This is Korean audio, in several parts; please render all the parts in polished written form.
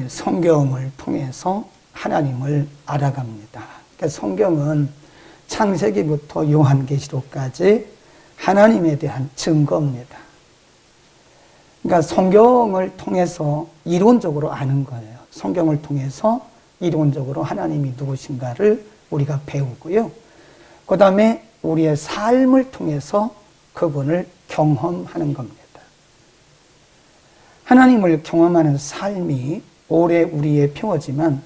성경을 통해서 하나님을 알아갑니다. 그러니까 성경은 창세기부터 요한계시록까지 하나님에 대한 증거입니다. 그러니까 성경을 통해서 이론적으로 아는 거예요. 성경을 통해서 이론적으로 하나님이 누구신가를 우리가 배우고요. 그 다음에 우리의 삶을 통해서 그분을 경험하는 겁니다. 하나님을 경험하는 삶이 올해 우리의 표어지만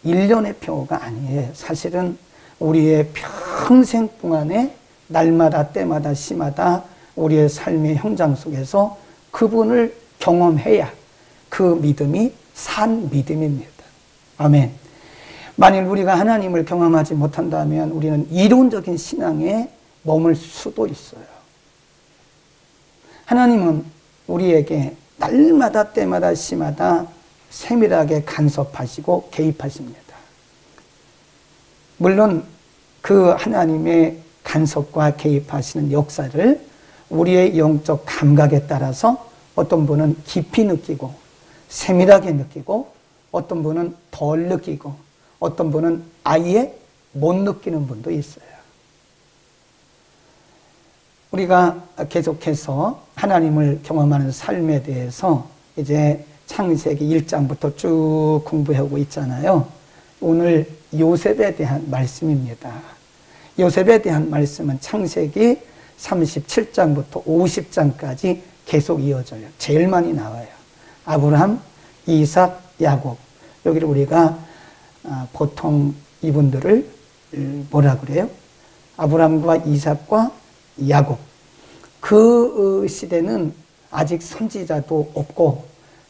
1년의 표어가 아니에요. 사실은 우리의 평생 동안에 날마다 때마다 시마다 우리의 삶의 현장 속에서 그분을 경험해야 그 믿음이 산 믿음입니다. 아멘. 만일 우리가 하나님을 경험하지 못한다면 우리는 이론적인 신앙에 머물 수도 있어요. 하나님은 우리에게 날마다 때마다 시마다 세밀하게 간섭하시고 개입하십니다. 물론 그 하나님의 간섭과 개입하시는 역사를 우리의 영적 감각에 따라서 어떤 분은 깊이 느끼고 세밀하게 느끼고 어떤 분은 덜 느끼고 어떤 분은 아예 못 느끼는 분도 있어요. 우리가 계속해서 하나님을 경험하는 삶에 대해서 이제 창세기 1장부터 쭉 공부하고 있잖아요. 오늘 요셉에 대한 말씀입니다. 요셉에 대한 말씀은 창세기 37장부터 50장까지 계속 이어져요. 제일 많이 나와요. 아브라함, 이삭, 야곱. 여기를 우리가 보통 이분들을 뭐라 그래요? 아브라함과 이삭과 야곱. 그 시대는 아직 선지자도 없고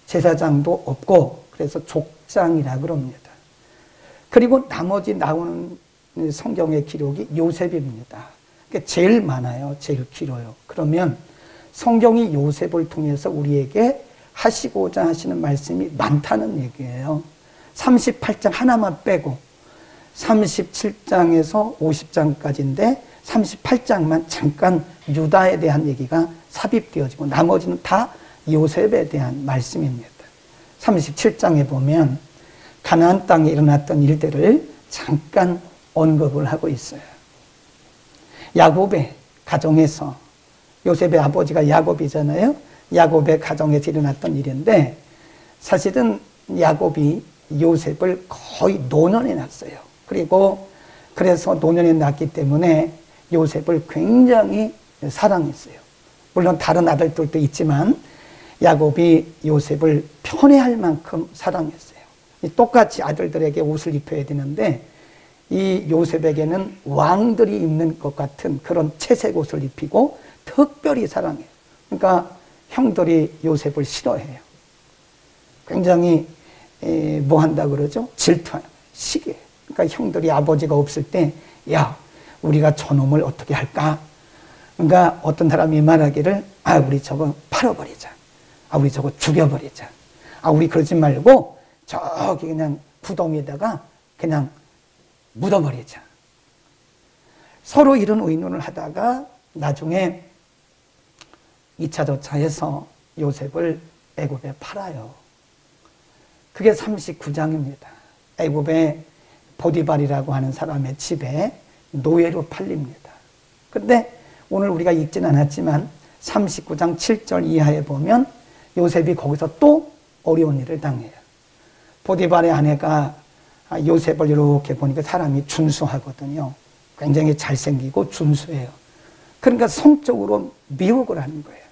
제사장도 없고 그래서 족장이라 그럽니다. 그리고 나머지 나오는 성경의 기록이 요셉입니다. 그러니까 제일 많아요. 제일 길어요. 그러면 성경이 요셉을 통해서 우리에게 하시고자 하시는 말씀이 많다는 얘기예요. 38장 하나만 빼고 37장에서 50장까지인데 38장만 잠깐 유다에 대한 얘기가 삽입되어지고 나머지는 다 요셉에 대한 말씀입니다. 37장에 보면 가나안 땅에 일어났던 일들을 잠깐 언급을 하고 있어요. 야곱의 가정에서 요셉의 아버지가 야곱이잖아요. 야곱의 가정에서 일어났던 일인데 사실은 야곱이 요셉을 거의 노년에 낳았어요. 그리고 그래서 노년에 낳았기 때문에 요셉을 굉장히 사랑했어요. 물론 다른 아들들도 있지만 야곱이 요셉을 편애할 만큼 사랑했어요. 똑같이 아들들에게 옷을 입혀야 되는데 이 요셉에게는 왕들이 입는 것 같은 그런 채색 옷을 입히고 특별히 사랑해요. 그러니까 형들이 요셉을 싫어해요. 굉장히 뭐 한다 그러죠? 질투하는 거예요. 시기해요. 그러니까 형들이 아버지가 없을 때 야, 우리가 저놈을 어떻게 할까? 그러니까 어떤 사람이 말하기를 우리 저거 팔아버리자. 우리 저거 죽여버리자. 우리 그러지 말고 저기 그냥 구덩이에다가 그냥 묻어버리자. 서로 이런 의논을 하다가 나중에 2차 조차해서 요셉을 애굽에 팔아요. 그게 39장입니다. 애굽의 보디발이라고 하는 사람의 집에 노예로 팔립니다. 그런데 오늘 우리가 읽지는 않았지만 39장 7절 이하에 보면 요셉이 거기서 또 어려운 일을 당해요. 보디발의 아내가 요셉을 이렇게 보니까 사람이 준수하거든요. 굉장히 잘생기고 준수해요. 그러니까 성적으로 미혹을 하는 거예요.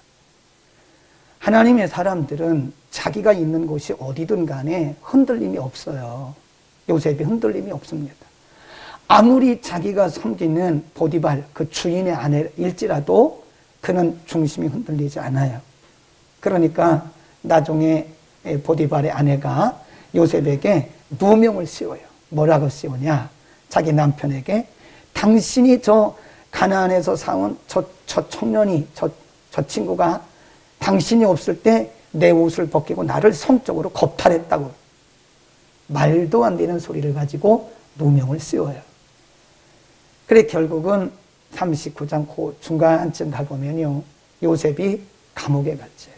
하나님의 사람들은 자기가 있는 곳이 어디든 간에 흔들림이 없어요. 요셉이 흔들림이 없습니다. 아무리 자기가 섬기는 보디발, 그 주인의 아내일지라도 그는 중심이 흔들리지 않아요. 그러니까 나중에 보디발의 아내가 요셉에게 누명을 씌워요. 뭐라고 씌우냐? 자기 남편에게 당신이 저 가나안에서 사온 저 청년이 저 친구가 당신이 없을 때 내 옷을 벗기고 나를 성적으로 겁탈했다고 말도 안 되는 소리를 가지고 누명을 씌워요. 그래 결국은 39장 그 중간쯤 가보면요 요셉이 감옥에 갇혀요.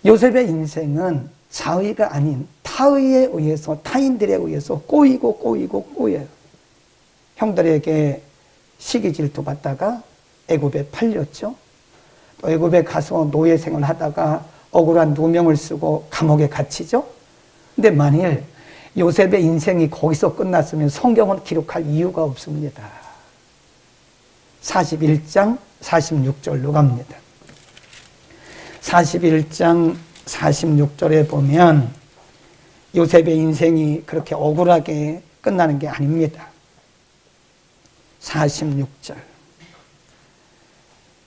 요셉의 인생은 자의가 아닌 타의에 의해서, 타인들에 의해서 꼬여요. 형들에게 시기 질투 받다가 애굽에 팔렸죠. 또 애굽에 가서 노예 생활을 하다가 억울한 누명을 쓰고 감옥에 갇히죠. 근데 만일 요셉의 인생이 거기서 끝났으면 성경은 기록할 이유가 없습니다. 41장 46절로 갑니다. 41장 46절에 보면 요셉의 인생이 그렇게 억울하게 끝나는 게 아닙니다. 46절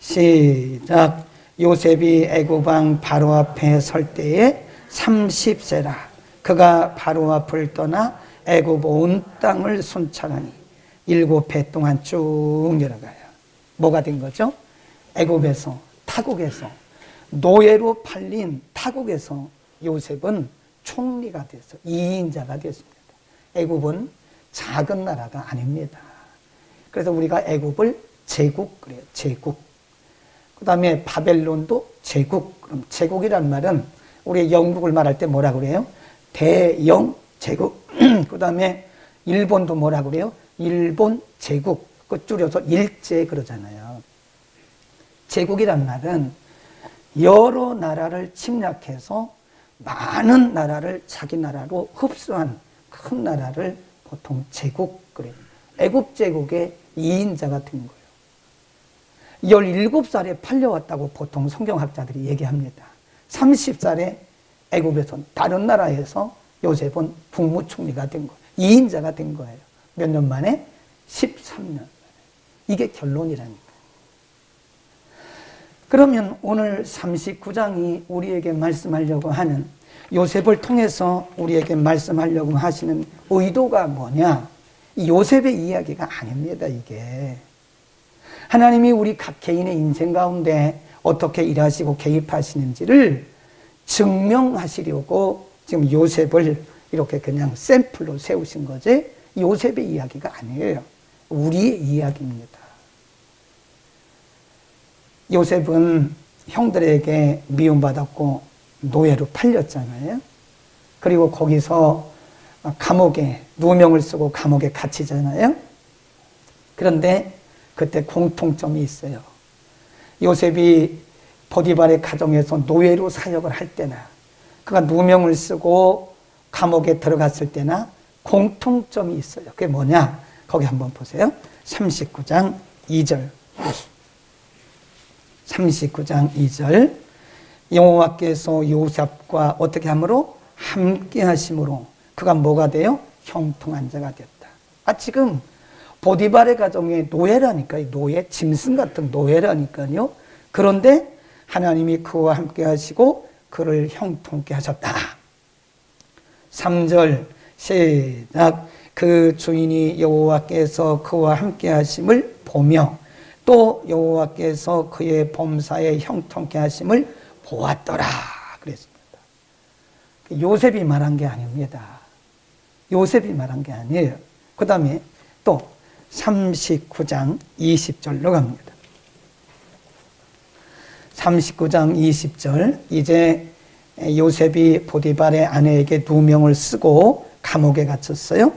시작. 요셉이 애굽왕 바로 앞에 설 때에 30세라. 그가 바로 앞을 떠나 애굽 온 땅을 순찰하니 7해 동안 쭉 내려가요. 뭐가 된 거죠? 애굽에서, 타국에서, 노예로 팔린 타국에서 요셉은 총리가 돼서 2인자가 됐습니다. 애굽은 작은 나라가 아닙니다. 그래서 우리가 애굽을 제국 그래요. 제국. 그 다음에 바벨론도 제국. 그럼 제국이란 말은 우리 영국을 말할 때 뭐라 그래요? 대영 제국. 그 다음에 일본도 뭐라 그래요? 일본 제국. 그 줄여서 일제 그러잖아요. 제국이란 말은 여러 나라를 침략해서 많은 나라를 자기 나라로 흡수한 큰 나라를 보통 제국 그래요. 애굽 제국의 2인자가 된 거예요. 17살에 팔려왔다고 보통 성경학자들이 얘기합니다. 30살에 애굽에서 다른 나라에서 요셉은 국무총리가 된 거예요. 2인자가 된 거예요. 몇 년 만에? 13년 만에. 이게 결론이라니까요. 그러면 오늘 39장이 우리에게 말씀하려고 하는, 요셉을 통해서 우리에게 말씀하려고 하시는 의도가 뭐냐? 요셉의 이야기가 아닙니다, 이게. 하나님이 우리 각 개인의 인생 가운데 어떻게 일하시고 개입하시는지를 증명하시려고 지금 요셉을 이렇게 그냥 샘플로 세우신 거지, 요셉의 이야기가 아니에요. 우리의 이야기입니다. 요셉은 형들에게 미움받았고 노예로 팔렸잖아요. 그리고 거기서 감옥에 누명을 쓰고 감옥에 갇히잖아요. 그런데 그때 공통점이 있어요. 요셉이 보디발의 가정에서 노예로 사역을 할 때나 그가 누명을 쓰고 감옥에 들어갔을 때나 공통점이 있어요. 그게 뭐냐? 거기 한번 보세요. 39장 2절. 39장 2절. 여호와께서 요셉과 어떻게 함으로? 함께 하심으로 그가 뭐가 돼요? 형통한 자가 됐다. 지금 보디발의 가정의 노예라니까요. 노예, 짐승 같은 노예라니까요. 그런데 하나님이 그와 함께 하시고 그를 형통케 하셨다. 3절 시작. 그 주인이 여호와께서 그와 함께 하심을 보며 또 여호와께서 그의 범사에 형통케 하심을 보았더라 그랬습니다. 요셉이 말한 게 아닙니다. 요셉이 말한 게 아니에요. 그 다음에 또 39장 20절로 갑니다. 39장 20절. 이제 요셉이 보디발의 아내에게 누명을 쓰고 감옥에 갇혔어요.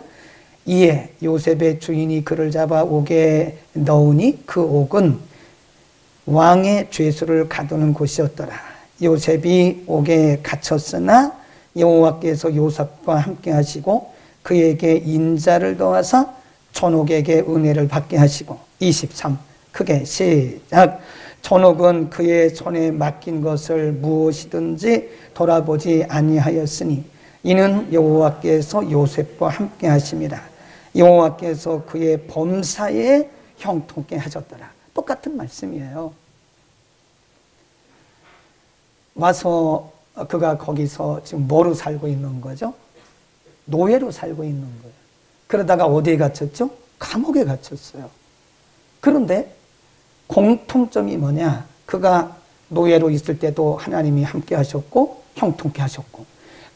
이에 요셉의 주인이 그를 잡아 옥에 넣으니 그 옥은 왕의 죄수를 가두는 곳이었더라. 요셉이 옥에 갇혔으나 여호와께서 요셉과 함께 하시고 그에게 인자를 더하사 전옥에게 은혜를 받게 하시고 23. 크게 시작. 전옥은 그의 손에 맡긴 것을 무엇이든지 돌아보지 아니하였으니 이는 여호와께서 요셉과 함께 하심이라. 여호와께서 그의 범사에 형통케 하셨더라. 똑같은 말씀이에요. 와서 그가 거기서 지금 뭐로 살고 있는 거죠? 노예로 살고 있는 거예요. 그러다가 어디에 갇혔죠? 감옥에 갇혔어요. 그런데 공통점이 뭐냐? 그가 노예로 있을 때도 하나님이 함께 하셨고 형통케 하셨고,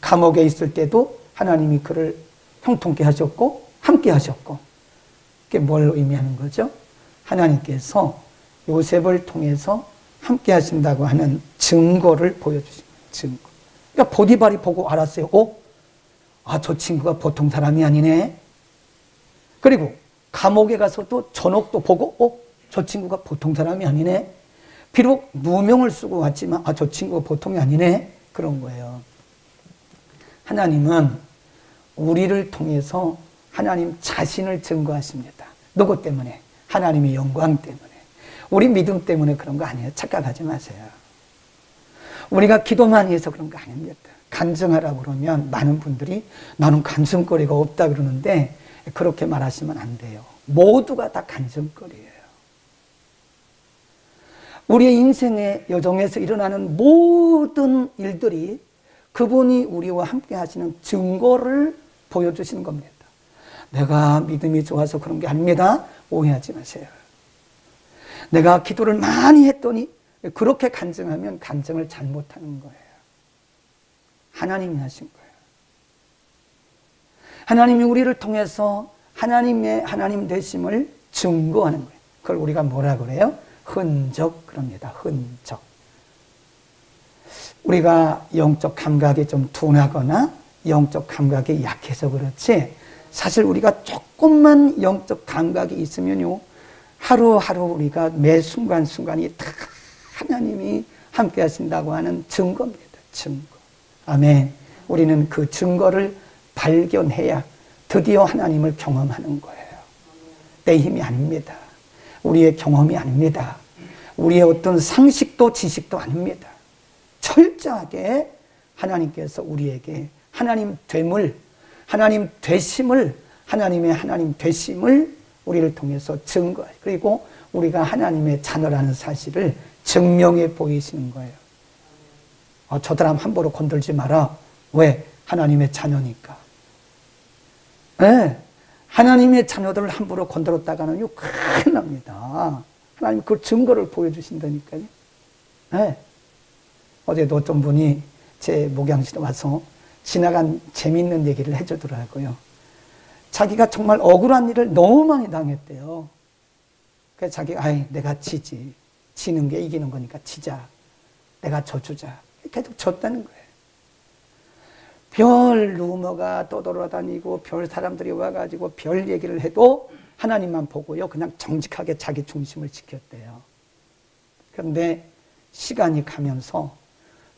감옥에 있을 때도 하나님이 그를 형통케 하셨고 함께 하셨고, 그게 뭘 의미하는 거죠? 하나님께서 요셉을 통해서 함께 하신다고 하는 증거를 보여주신 거예요. 증거. 그러니까 보디발이 보고 알았어요. 저 친구가 보통 사람이 아니네. 그리고 감옥에 가서도 전옥도 보고 저 친구가 보통 사람이 아니네. 비록 누명을 쓰고 왔지만 저 친구가 보통이 아니네. 그런 거예요. 하나님은 우리를 통해서 하나님 자신을 증거하십니다. 누구 때문에? 하나님의 영광 때문에. 우리 믿음 때문에 그런 거 아니에요. 착각하지 마세요. 우리가 기도 많이 해서 그런 거 아닙니다. 간증하라고 그러면 많은 분들이 나는 간증거리가 없다 그러는데 그렇게 말하시면 안 돼요. 모두가 다 간증거리예요. 우리의 인생의 여정에서 일어나는 모든 일들이 그분이 우리와 함께 하시는 증거를 보여주시는 겁니다. 내가 믿음이 좋아서 그런 게 아닙니다. 오해하지 마세요. 내가 기도를 많이 했더니 그렇게 간증하면 간증을 잘못하는 거예요. 하나님이 하신 거예요. 하나님이 우리를 통해서 하나님의 하나님 되심을 증거하는 거예요. 그걸 우리가 뭐라 그래요? 흔적 그럽니다. 흔적. 우리가 영적 감각이 좀 둔하거나 영적 감각이 약해서 그렇지 사실 우리가 조금만 영적 감각이 있으면요 하루하루 우리가 매 순간순간이 다 하나님이 함께 하신다고 하는 증거입니다. 증거. 아멘. 우리는 그 증거를 발견해야 드디어 하나님을 경험하는 거예요. 내 힘이 아닙니다. 우리의 경험이 아닙니다. 우리의 어떤 상식도 지식도 아닙니다. 철저하게 하나님께서 우리에게 하나님 됨을, 하나님 되심을, 하나님의 하나님 되심을 우리를 통해서 증거해. 그리고 우리가 하나님의 자녀라는 사실을 증명해 보이시는 거예요. 저 사람 함부로 건들지 마라. 왜? 하나님의 자녀니까. 네. 하나님의 자녀들을 함부로 건드렸다가는요, 큰일 납니다. 하나님 그 증거를 보여주신다니까요. 네. 어제도 어떤 분이 제 목양실에 와서 지나간 재미있는 얘기를 해주더라고요. 자기가 정말 억울한 일을 너무 많이 당했대요. 그래서 자기가, 내가 지지. 지는 게 이기는 거니까 지자. 내가 져주자. 계속 졌다는 거예요. 별 루머가 떠돌아다니고 별 사람들이 와가지고 별 얘기를 해도 하나님만 보고요. 그냥 정직하게 자기 중심을 지켰대요. 그런데 시간이 가면서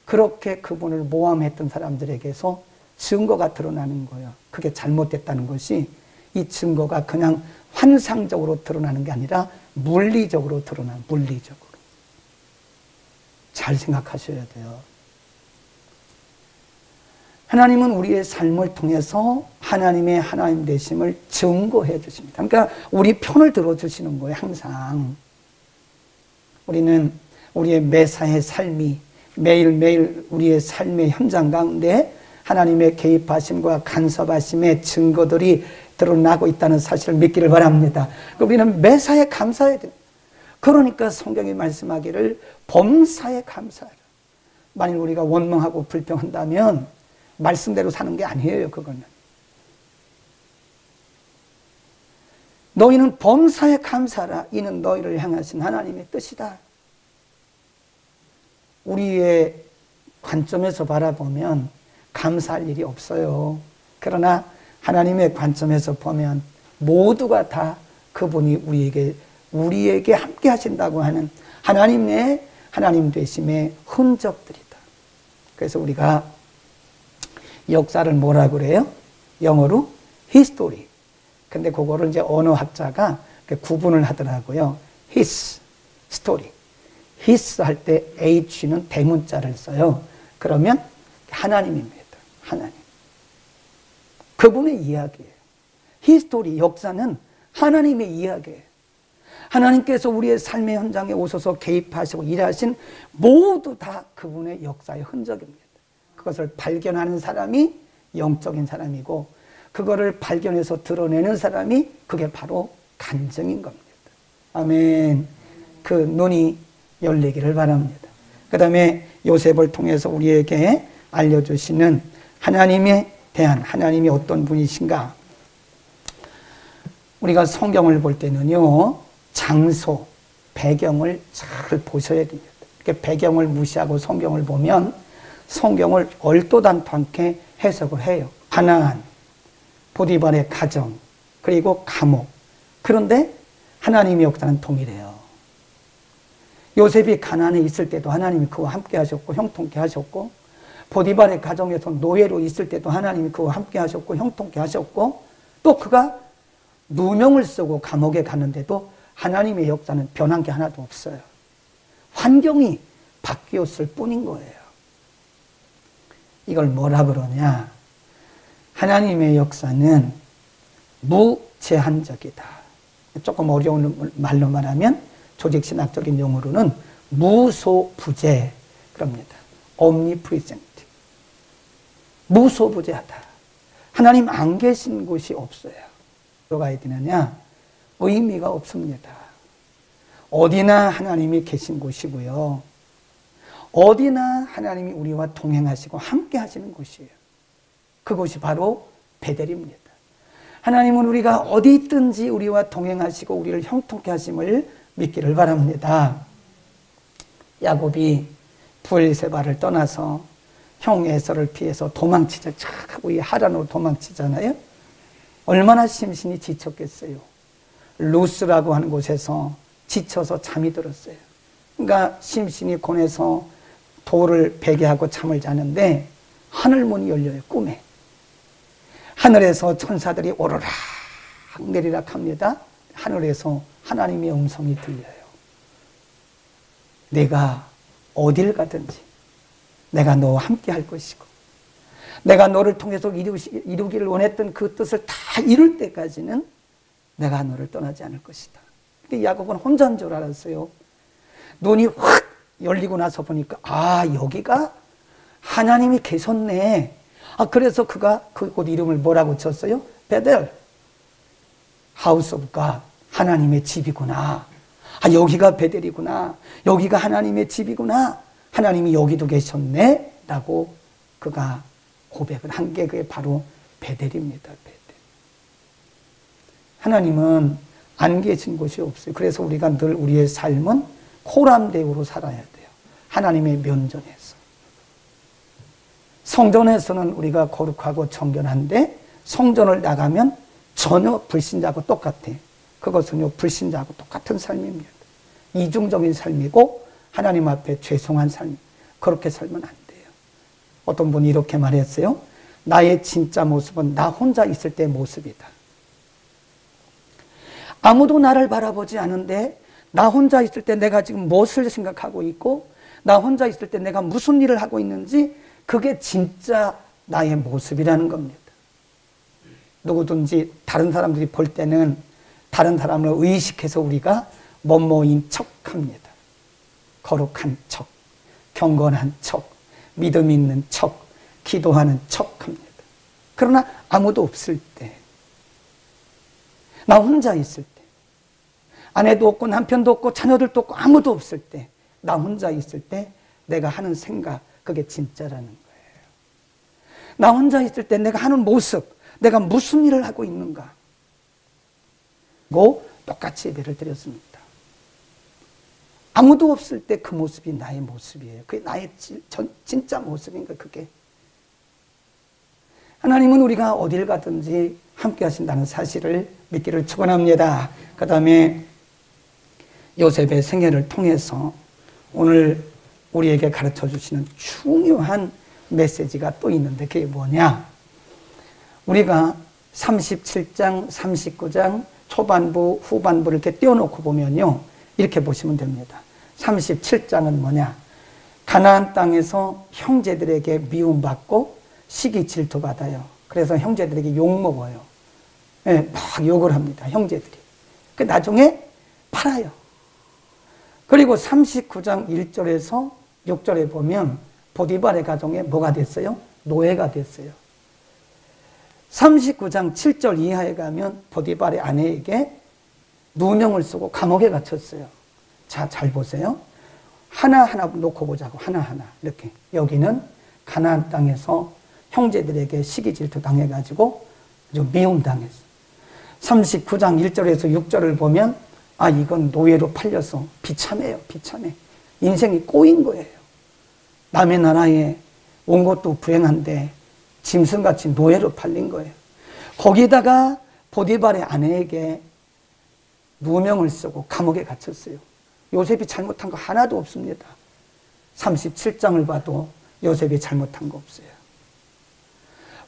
그렇게 그분을 모함했던 사람들에게서 증거가 드러나는 거예요. 그게 잘못됐다는 것이 이 증거가 그냥 환상적으로 드러나는 게 아니라 물리적으로 드러나는 물리적으로. 잘 생각하셔야 돼요. 하나님은 우리의 삶을 통해서 하나님의 하나님 되심을 증거해 주십니다. 그러니까 우리 편을 들어주시는 거예요. 항상. 우리는 우리의 매사의 삶이 매일매일 우리의 삶의 현장 가운데 하나님의 개입하심과 간섭하심의 증거들이 드러나고 있다는 사실을 믿기를 바랍니다. 우리는 매사에 감사해야 됩니다. 그러니까 성경이 말씀하기를 범사에 감사하라. 만일 우리가 원망하고 불평한다면 말씀대로 사는 게 아니에요. 그거는. 너희는 범사에 감사하라. 이는 너희를 향하신 하나님의 뜻이다. 우리의 관점에서 바라보면 감사할 일이 없어요. 그러나 하나님의 관점에서 보면 모두가 다 그분이 우리에게 함께 하신다고 하는 하나님의 하나님 되심의 흔적들이다. 그래서 우리가 역사를 뭐라 그래요? 영어로 history. 근데 그거를 이제 언어학자가 구분을 하더라고요. his story. his 할 때 h는 대문자를 써요. 그러면 하나님입니다. 하나님. 그분의 이야기예요. history, 역사는 하나님의 이야기예요. 하나님께서 우리의 삶의 현장에 오셔서 개입하시고 일하신 모두 다 그분의 역사의 흔적입니다. 그것을 발견하는 사람이 영적인 사람이고 그거를 발견해서 드러내는 사람이 그게 바로 간증인 겁니다. 아멘. 그 눈이 열리기를 바랍니다. 그 다음에 요셉을 통해서 우리에게 알려주시는 하나님에 대한 하나님이 어떤 분이신가. 우리가 성경을 볼 때는요. 장소, 배경을 잘 보셔야 됩니다. 이렇게 배경을 무시하고 성경을 보면 성경을 얼토당토 않게 해석을 해요. 가나안, 보디발의 가정, 그리고 감옥. 그런데 하나님의 역사는 동일해요. 요셉이 가나안에 있을 때도 하나님이 그와 함께 하셨고 형통케 하셨고, 보디발의 가정에서 노예로 있을 때도 하나님이 그와 함께 하셨고 형통케 하셨고, 또 그가 누명을 쓰고 감옥에 가는데도 하나님의 역사는 변한 게 하나도 없어요. 환경이 바뀌었을 뿐인 거예요. 이걸 뭐라 그러냐? 하나님의 역사는 무제한적이다. 조금 어려운 말로 말하면 조직신학적인 용어로는 무소부재 그럽니다. omnipresent. 무소부재하다. 하나님 안 계신 곳이 없어요. 들어가야 되느냐? 의미가 없습니다. 어디나 하나님이 계신 곳이고요. 어디나 하나님이 우리와 동행하시고 함께 하시는 곳이에요. 그곳이 바로 베델입니다. 하나님은 우리가 어디 있든지 우리와 동행하시고 우리를 형통케 하심을 믿기를 바랍니다. 야곱이 브엘세바를 떠나서 형 에서를 피해서 도망치자. 우리 하란으로 도망치잖아요. 얼마나 심신이 지쳤겠어요. 루스라고 하는 곳에서 지쳐서 잠이 들었어요. 그러니까 심신이 고뇌서 돌을 베게 하고 잠을 자는데 하늘문이 열려요. 꿈에. 하늘에서 천사들이 오르락 내리락 합니다. 하늘에서 하나님의 음성이 들려요. 내가 어딜 가든지 내가 너와 함께 할 것이고, 내가 너를 통해서 이루기를 원했던 그 뜻을 다 이룰 때까지는 내가 너를 떠나지 않을 것이다. 근데 야곱은 혼자인 줄 알았어요. 눈이 확 열리고 나서 보니까 여기가 하나님이 계셨네. 그래서 그가 그곳 이름을 뭐라고 쳤어요? 베델. 하우스 오브 갓. 하나님의 집이구나. 여기가 베델이구나. 여기가 하나님의 집이구나. 하나님이 여기도 계셨네. 라고 그가 고백을 한 게 그게 바로 베델입니다. 베델. 하나님은 안 계신 곳이 없어요. 그래서 우리가 늘 우리의 삶은 코람대우로 살아야 돼요. 하나님의 면전에서. 성전에서는 우리가 거룩하고 정결한데 성전을 나가면 전혀 불신자하고 똑같아. 그것은요, 불신자하고 똑같은 삶입니다. 이중적인 삶이고 하나님 앞에 죄송한 삶. 그렇게 살면 안 돼요. 어떤 분이 이렇게 말했어요. 나의 진짜 모습은 나 혼자 있을 때의 모습이다. 아무도 나를 바라보지 않은데 나 혼자 있을 때 내가 지금 무엇을 생각하고 있고, 나 혼자 있을 때 내가 무슨 일을 하고 있는지, 그게 진짜 나의 모습이라는 겁니다. 누구든지 다른 사람들이 볼 때는 다른 사람을 의식해서 우리가 뭐뭐인 척합니다. 거룩한 척, 경건한 척, 믿음 있는 척, 기도하는 척합니다. 그러나 아무도 없을 때, 나 혼자 있을 때, 아내도 없고 남편도 없고 자녀들도 없고 아무도 없을 때, 나 혼자 있을 때 내가 하는 생각, 그게 진짜라는 거예요. 나 혼자 있을 때 내가 하는 모습, 내가 무슨 일을 하고 있는가, 고 똑같이 예배를 드렸습니다. 아무도 없을 때 그 모습이 나의 모습이에요. 그게 나의 진짜 모습인가, 그게. 하나님은 우리가 어딜 가든지 함께 하신다는 사실을 믿기를 축원합니다. 그 다음에 요셉의 생애를 통해서 오늘 우리에게 가르쳐 주시는 중요한 메시지가 또 있는데, 그게 뭐냐? 우리가 37장, 39장 초반부, 후반부를 이렇게 띄워놓고 보면요, 이렇게 보시면 됩니다. 37장은 뭐냐? 가나안 땅에서 형제들에게 미움받고 시기 질투받아요. 그래서 형제들에게 욕먹어요. 네, 막 욕을 합니다, 형제들이. 나중에 팔아요. 그리고 39장 1절에서 6절에 보면 보디발의 가정에 뭐가 됐어요? 노예가 됐어요. 39장 7절 이하에 가면 보디발의 아내에게 누명을 쓰고 감옥에 갇혔어요. 자, 잘 보세요. 하나하나 놓고 보자고. 하나하나. 이렇게. 여기는 가나안 땅에서 형제들에게 시기 질투 당해가지고 아주 미움당했어요. 39장 1절에서 6절을 보면 이건 노예로 팔려서 비참해요. 비참해. 인생이 꼬인 거예요. 남의 나라에 온 것도 불행한데 짐승같이 노예로 팔린 거예요. 거기다가 보디발의 아내에게 누명을 쓰고 감옥에 갇혔어요. 요셉이 잘못한 거 하나도 없습니다. 37장을 봐도 요셉이 잘못한 거 없어요.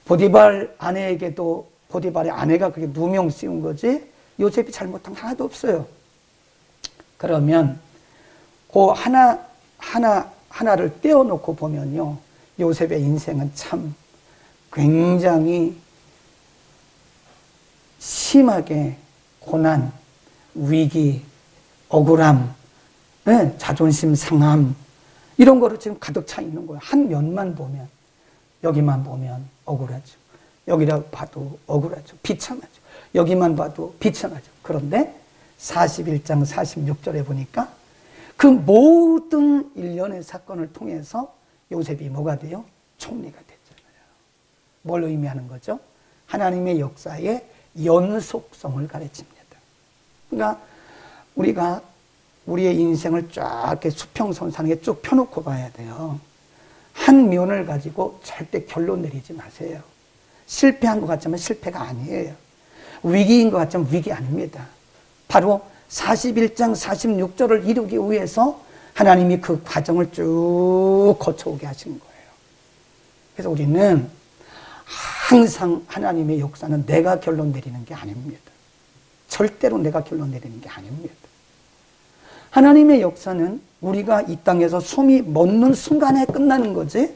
보디발 아내에게도 보디발의 아내가 그게 누명 씌운 거지 요셉이 잘못한 거 하나도 없어요. 그러면 그 하나를 떼어놓고 보면요, 요셉의 인생은 참 굉장히 심하게 고난, 위기, 억울함, 자존심 상함 이런 거로 지금 가득 차 있는 거예요. 한 면만 보면, 여기만 보면 억울하죠. 여기라 봐도 억울하죠. 비참하죠. 여기만 봐도 비참하죠. 그런데 41장 46절에 보니까 그 모든 일련의 사건을 통해서 요셉이 뭐가 돼요? 총리가 됐잖아요. 뭘 의미하는 거죠? 하나님의 역사의 연속성을 가르칩니다. 그러니까 우리가 우리의 인생을 쫙 이렇게 수평선상에 쭉 펴놓고 봐야 돼요. 한 면을 가지고 절대 결론 내리지 마세요. 실패한 것 같지만 실패가 아니에요. 위기인 것 같지만 위기 아닙니다. 바로 41장 46절을 이루기 위해서 하나님이 그 과정을 쭉 거쳐오게 하신 거예요. 그래서 우리는 항상 하나님의 역사는 내가 결론 내리는 게 아닙니다. 절대로 내가 결론 내리는 게 아닙니다. 하나님의 역사는 우리가 이 땅에서 숨이 멎는 순간에 끝나는 거지.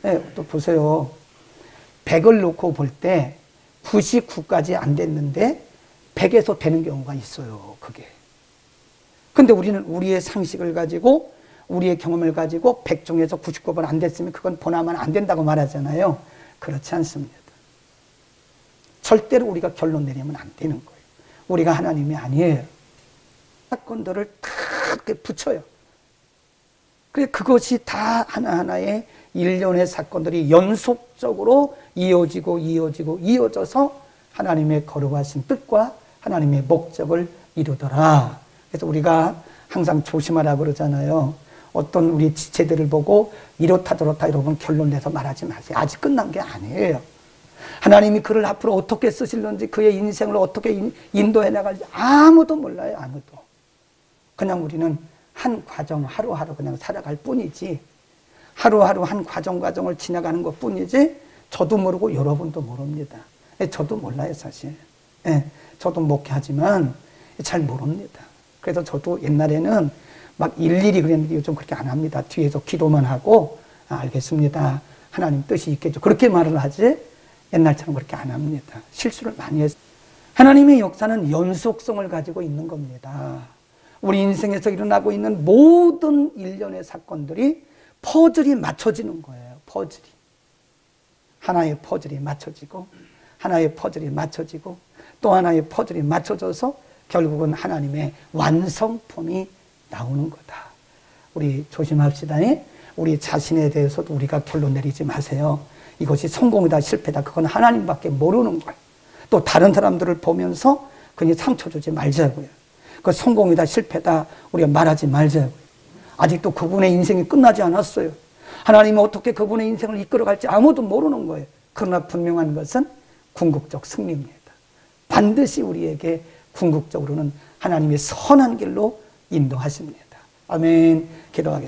네, 또 보세요. 100을 놓고 볼 때 99까지 안 됐는데 100에서 되는 경우가 있어요. 그게. 근데 우리는 우리의 상식을 가지고 우리의 경험을 가지고 100 중에서 99번 안 됐으면 그건 보나마나 안 된다고 말하잖아요. 그렇지 않습니다. 절대로 우리가 결론 내리면 안 되는 거예요. 우리가 하나님이 아니에요. 사건들을 크게 붙여요. 그래 그것이 다 하나하나의 일련의 사건들이 연속적으로 이어져서 하나님의 거룩하신 뜻과 하나님의 목적을 이루더라. 그래서 우리가 항상 조심하라고 그러잖아요. 어떤 우리 지체들을 보고 이렇다 저렇다 이러면 결론 내서 말하지 마세요. 아직 끝난 게 아니에요. 하나님이 그를 앞으로 어떻게 쓰실런지 그의 인생을 어떻게 인도해 나갈지 아무도 몰라요. 아무도. 그냥 우리는 한 과정 하루하루 그냥 살아갈 뿐이지, 하루하루 한 과정을 지나가는 것 뿐이지 저도 모르고 여러분도 모릅니다. 저도 몰라요 사실. 저도 목회하지만 잘 모릅니다. 그래서 저도 옛날에는 막 일일이 그랬는데 요즘 그렇게 안 합니다. 뒤에서 기도만 하고 알겠습니다. 하나님 뜻이 있겠죠. 그렇게 말을 하지 옛날처럼 그렇게 안 합니다. 실수를 많이 했어요. 하나님의 역사는 연속성을 가지고 있는 겁니다. 우리 인생에서 일어나고 있는 모든 일련의 사건들이 퍼즐이 맞춰지는 거예요. 퍼즐이. 하나의 퍼즐이 맞춰지고 하나의 퍼즐이 맞춰지고 또 하나의 퍼즐이 맞춰져서 결국은 하나님의 완성품이 나오는 거다. 우리 조심합시다. 우리 자신에 대해서도 우리가 결론 내리지 마세요. 이것이 성공이다 실패다 그건 하나님밖에 모르는 거예요. 또 다른 사람들을 보면서 그냥 상처 주지 말자고요. 그 성공이다 실패다 우리가 말하지 말자고요. 아직도 그분의 인생이 끝나지 않았어요. 하나님은 어떻게 그분의 인생을 이끌어갈지 아무도 모르는 거예요. 그러나 분명한 것은 궁극적 승리입니다. 반드시 우리에게 궁극적으로는 하나님의 선한 길로 인도하십니다. 아멘. 기도하겠습니다.